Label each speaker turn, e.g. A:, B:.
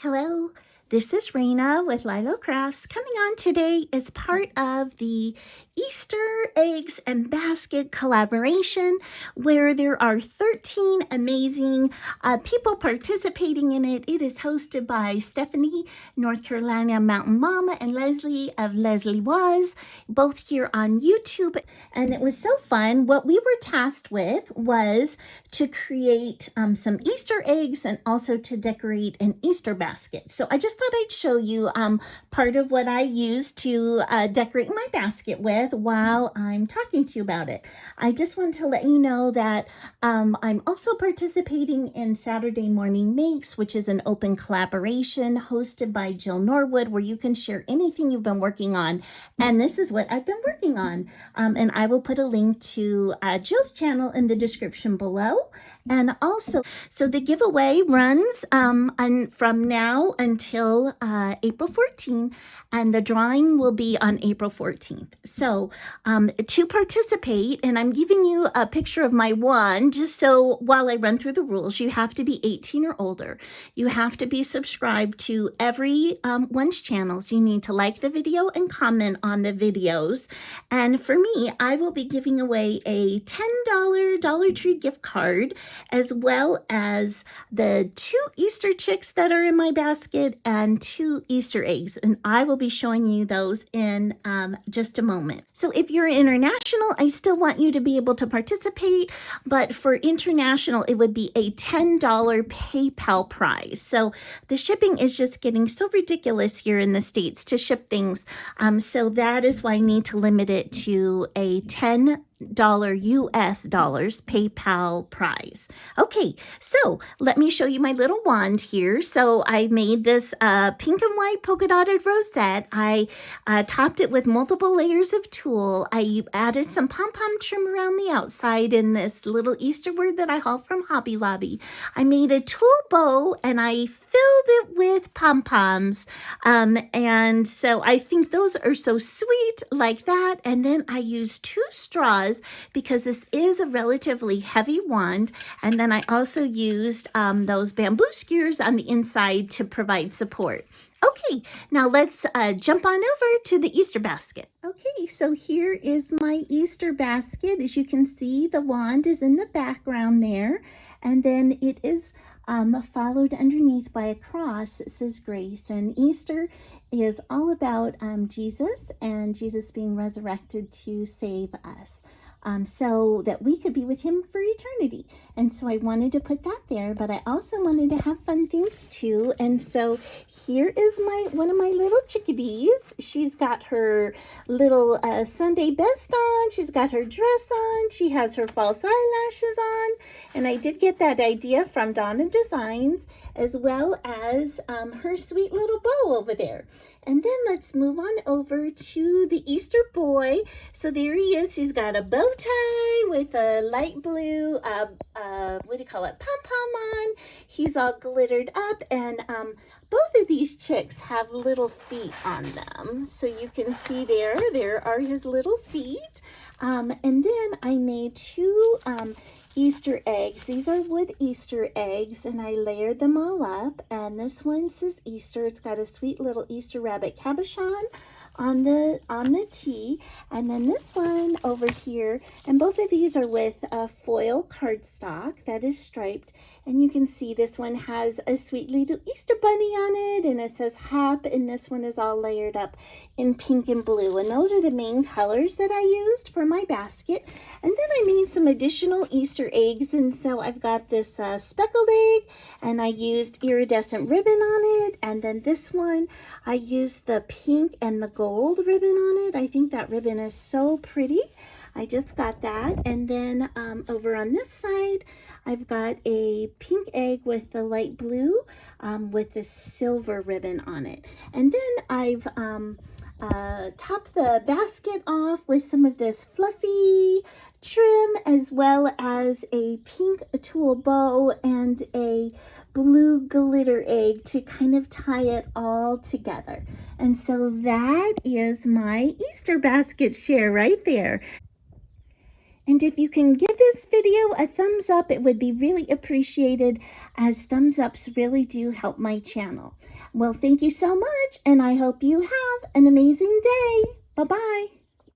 A: Hello, this is Raina with Lylo Crafts. Coming on today is part of the Easter eggs and basket collaboration where there are 13 amazing people participating in it. It is hosted by Stephanie, North Carolina Mountain Mama, and Leslie of Leslie Was, both here on YouTube. And it was so fun. What we were tasked with was to create some Easter eggs and also to decorate an Easter basket. So I just thought I'd show you part of what I use to decorate my basket with while I'm talking to you about it. I just want to let you know that I'm also participating in Saturday Morning Makes, which is an open collaboration hosted by Jill Norwood, where you can share anything you've been working on. And this is what I've been working on. And I will put a link to Jill's channel in the description below. And also, so the giveaway runs from now until April 14th, and the drawing will be on April 14th. So to participate, and I'm giving you a picture of my wand, just so while I run through the rules, you have to be 18 or older. You have to be subscribed to every one's channels. You need to like the video and comment on the videos. And for me, I will be giving away a $10 Dollar Tree gift card, as well as the 2 Easter chicks that are in my basket and 2 Easter eggs. And I will be showing you those in just a moment. So if you're international, I still want you to be able to participate, but for international, it would be a $10 PayPal prize. So the shipping is just getting so ridiculous here in the States to ship things. So that is why I need to limit it to a $10 US dollars PayPal prize. Okay, so let me show you my little wand here. So I made this pink and white polka dotted rosette. I topped it with multiple layers of tulle. I added some pom-pom trim around the outside in this little Easter word that I hauled from Hobby Lobby. I made a tulle bow and I filled it with pom-poms. And so I think those are so sweet like that. And then I used 2 straws because this is a relatively heavy wand. And then I also used those bamboo skewers on the inside to provide support. Okay, now let's jump on over to the Easter basket. Okay, so here is my Easter basket. As you can see, the wand is in the background there. And then it is followed underneath by a cross that says grace. And Easter is all about Jesus and Jesus being resurrected to save us. So that we could be with him for eternity. And so I wanted to put that there, but I also wanted to have fun things too. And so here is one of my little chickadees. She's got her little Sunday best on. She's got her dress on. She has her false eyelashes on. And I did get that idea from Donna Designs, as well as her sweet little bow over there. And then let's move on over to the Easter boy. So there he is. He's got a bow tie with a light blue, what do you call it, pom-pom on. He's all glittered up. And both of these chicks have little feet on them. So you can see there are his little feet. And then I made 2 Easter eggs. These are wood Easter eggs, and I layered them all up. And this one says Easter. It's got a sweet little Easter rabbit cabochon on the tee. And then this one over here, and both of these are with a foil cardstock that is striped. And you can see this one has a sweet little Easter bunny on it, and it says Hop, and this one is all layered up in pink and blue. And those are the main colors that I used for my basket. And then I made some additional Easter eggs, and so I've got this speckled egg, and I used iridescent ribbon on it. And then this one, I used the pink and the gold ribbon on it. I think that ribbon is so pretty. I just got that. And then over on this side, I've got a pink egg with the light blue with the silver ribbon on it. And then I've topped the basket off with some of this fluffy trim, as well as a pink tulle bow and a blue glitter egg to kind of tie it all together. And so that is my Easter basket share right there. And if you can give this video a thumbs up, it would be really appreciated, as thumbs ups really do help my channel. Well, thank you so much, and I hope you have an amazing day. Bye-bye.